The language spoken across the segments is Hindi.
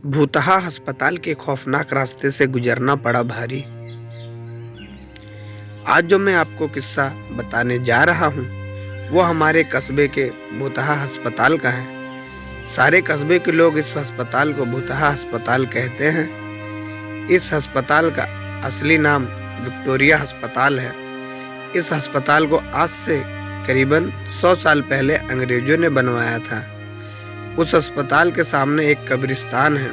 भूतहा अस्पताल के खौफनाक रास्ते से गुजरना पड़ा भारी। आज जो मैं आपको किस्सा बताने जा रहा हूँ वो हमारे कस्बे के भूतहा अस्पताल का है। सारे कस्बे के लोग इस अस्पताल को भूतहा अस्पताल कहते हैं। इस अस्पताल का असली नाम विक्टोरिया अस्पताल है। इस अस्पताल को आज से करीबन 100 साल पहले अंग्रेजों ने बनवाया था। उस अस्पताल के सामने एक कब्रिस्तान है।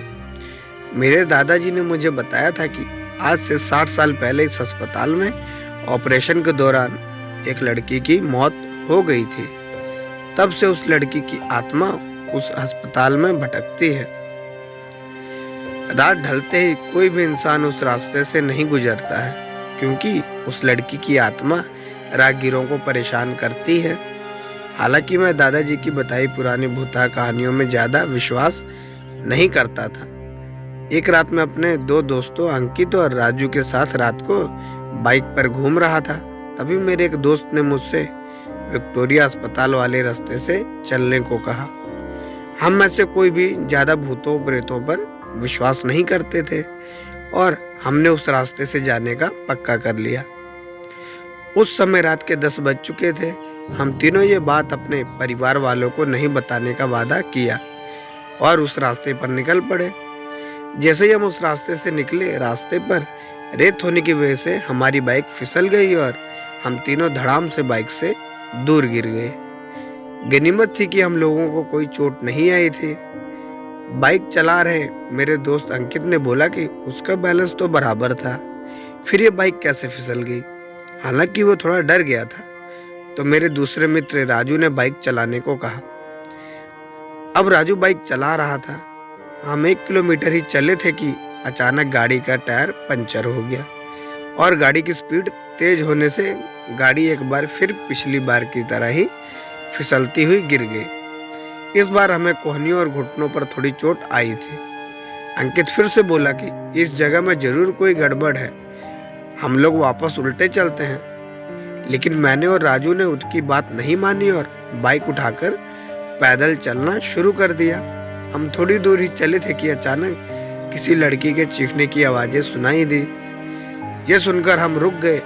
मेरे दादाजी ने मुझे बताया था कि आज से 60 साल पहले इस अस्पताल में ऑपरेशन के दौरान एक लड़की की मौत हो गई थी। तब से उस लड़की की आत्मा उस अस्पताल में भटकती है। रात ढलते ही कोई भी इंसान उस रास्ते से नहीं गुजरता है, क्योंकि उस लड़की की आत्मा राहगीरों को परेशान करती है। हालांकि मैं दादाजी की बताई पुरानी भूतहा कहानियों में ज्यादा विश्वास नहीं करता था। एक रात मैं अपने 2 दोस्तों अंकित और राजू के साथ रात को बाइक पर घूम रहा था। तभी मेरे एक दोस्त ने मुझसे विक्टोरिया अस्पताल वाले रास्ते से चलने को कहा। हम में से कोई भी ज्यादा भूतों प्रेतों पर विश्वास नहीं करते थे और हमने उस रास्ते से जाने का पक्का कर लिया। उस समय रात के 10 बज चुके थे। हम तीनों ये बात अपने परिवार वालों को नहीं बताने का वादा किया और उस रास्ते पर निकल पड़े। जैसे ही हम उस रास्ते से निकले, रास्ते पर रेत होने की वजह से हमारी बाइक फिसल गई और हम तीनों धड़ाम से बाइक से दूर गिर गए। गनीमत थी कि हम लोगों को कोई चोट नहीं आई थी। बाइक चला रहे मेरे दोस्त अंकित ने बोला कि उसका बैलेंस तो बराबर था, फिर ये बाइक कैसे फिसल गई। हालांकि वो थोड़ा डर गया था। तो मेरे दूसरे मित्र राजू ने बाइक चलाने को कहा। अब राजू बाइक चला रहा था। हम 1 किलोमीटर ही चले थे कि अचानक गाड़ी का टायर पंचर हो गया और गाड़ी की स्पीड तेज होने से गाड़ी एक बार फिर पिछली बार की तरह ही फिसलती हुई गिर गई। इस बार हमें कोहनियों और घुटनों पर थोड़ी चोट आई थी। अंकित फिर से बोला कि इस जगह में जरूर कोई गड़बड़ है, हम लोग वापस उल्टे चलते हैं। लेकिन मैंने और राजू ने उसकी बात नहीं मानी और बाइक उठाकर पैदल चलना शुरू कर दिया। हम थोड़ी दूर ही चले थे कि अचानक किसी लड़की के चीखने की आवाजें सुनाई दी। ये सुनकर हम रुक गए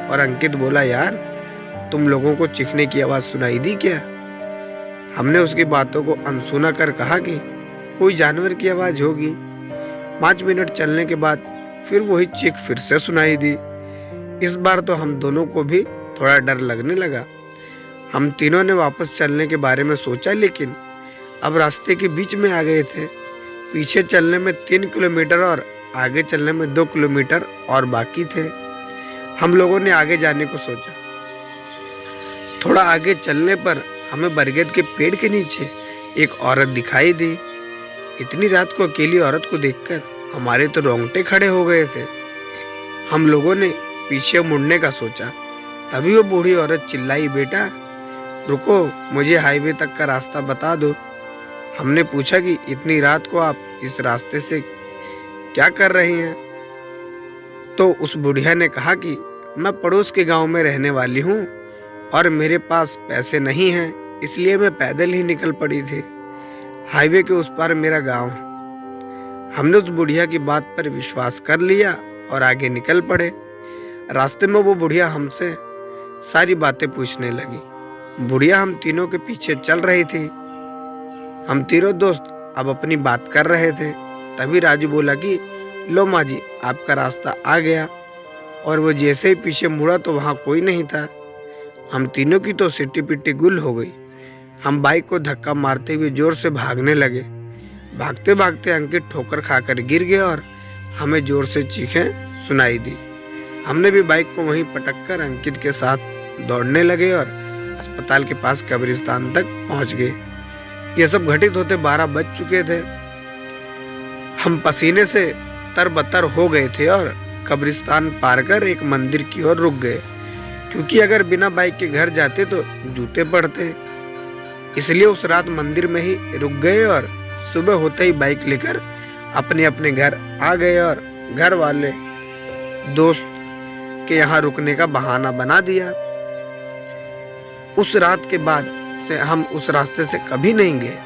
और अंकित बोला, यार तुम लोगों को चीखने की आवाज सुनाई दी क्या? हमने उसकी बातों को अनसुना कर कहा कि कोई जानवर की आवाज होगी। 5 मिनट चलने के बाद फिर वही चीख फिर से सुनाई दी। इस बार तो हम दोनों को भी थोड़ा डर लगने लगा। हम तीनों ने वापस चलने के बारे में सोचा, लेकिन अब रास्ते के बीच में आ गए थे। पीछे चलने में 3 किलोमीटर और आगे चलने में 2 किलोमीटर और बाकी थे। हम लोगों ने आगे जाने को सोचा। थोड़ा आगे चलने पर हमें बरगद के पेड़ के नीचे एक औरत दिखाई दी। इतनी रात को अकेली औरत को देखकर हमारे तो रोंगटे खड़े हो गए थे। हम लोगों ने पीछे मुड़ने का सोचा। तभी वो बूढ़ी औरत चिल्लाई, बेटा रुको, मुझे हाईवे तक का रास्ता बता दो। हमने पूछा कि इतनी रात को आप इस रास्ते से क्या कर रही हैं? तो उस बुढ़िया ने कहा कि मैं पड़ोस के गांव में रहने वाली हूँ और मेरे पास पैसे नहीं हैं, इसलिए मैं पैदल ही निकल पड़ी थी। हाईवे के उस पार मेरा गांव है। हमने उस बुढ़िया की बात पर विश्वास कर लिया और आगे निकल पड़े। रास्ते में वो बुढ़िया हमसे सारी बातें पूछने लगी। बुढ़िया हम तीनों के पीछे चल रही थी। हम तीनों दोस्त अब अपनी बात कर रहे थे। तभी राजू बोला कि लो माँ जी, आपका रास्ता आ गया। और वो जैसे ही पीछे मुड़ा तो वहाँ कोई नहीं था। हम तीनों की तो सिट्टी पिट्टी गुल हो गई। हम बाइक को धक्का मारते हुए जोर से भागने लगे। भागते भागते अंकित ठोकर खाकर गिर गया और हमें जोर से चीखें सुनाई दी। हमने भी बाइक को वहीं पटक कर अंकित के साथ दौड़ने लगे और अस्पताल के पास कब्रिस्तान तक पहुंच गए। यह सब घटित होते 12 बज चुके थे। हम पसीने से तरबतर हो गए थे और कब्रिस्तान पार कर एक मंदिर की ओर रुक गए, क्योंकि अगर बिना बाइक के घर जाते तो जूते पड़ते। इसलिए उस रात मंदिर में ही रुक गए और सुबह होते ही बाइक लेकर अपने अपने घर आ गए और घर वाले दोस्त के यहाँ रुकने का बहाना बना दिया। उस रात के बाद से हम उस रास्ते से कभी नहीं गए।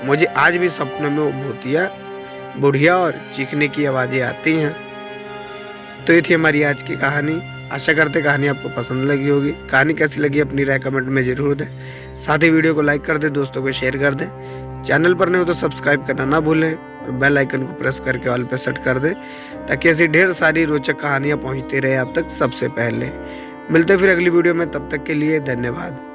मुझे आज भी सपनों में वो भूतिया बुढ़िया और चीखने की आवाज़ें आती हैं। तो ये थी हमारी आज की कहानी। आशा करते कहानी आपको पसंद लगी होगी। कहानी कैसी लगी अपनी राय कमेंट में ज़रूर दें। साथ ही वीडियो को लाइक कर दें, दोस्तों को शेयर कर दें। चैनल पर नहीं हो तो सब्सक्राइब करना ना भूलें और बेल आइकन को प्रेस करके ऑल पे सेट कर दें, ताकि ऐसी ढेर सारी रोचक कहानियाँ पहुँचती रहे आप तक सबसे पहले। मिलते फिर अगली वीडियो में, तब तक के लिए धन्यवाद।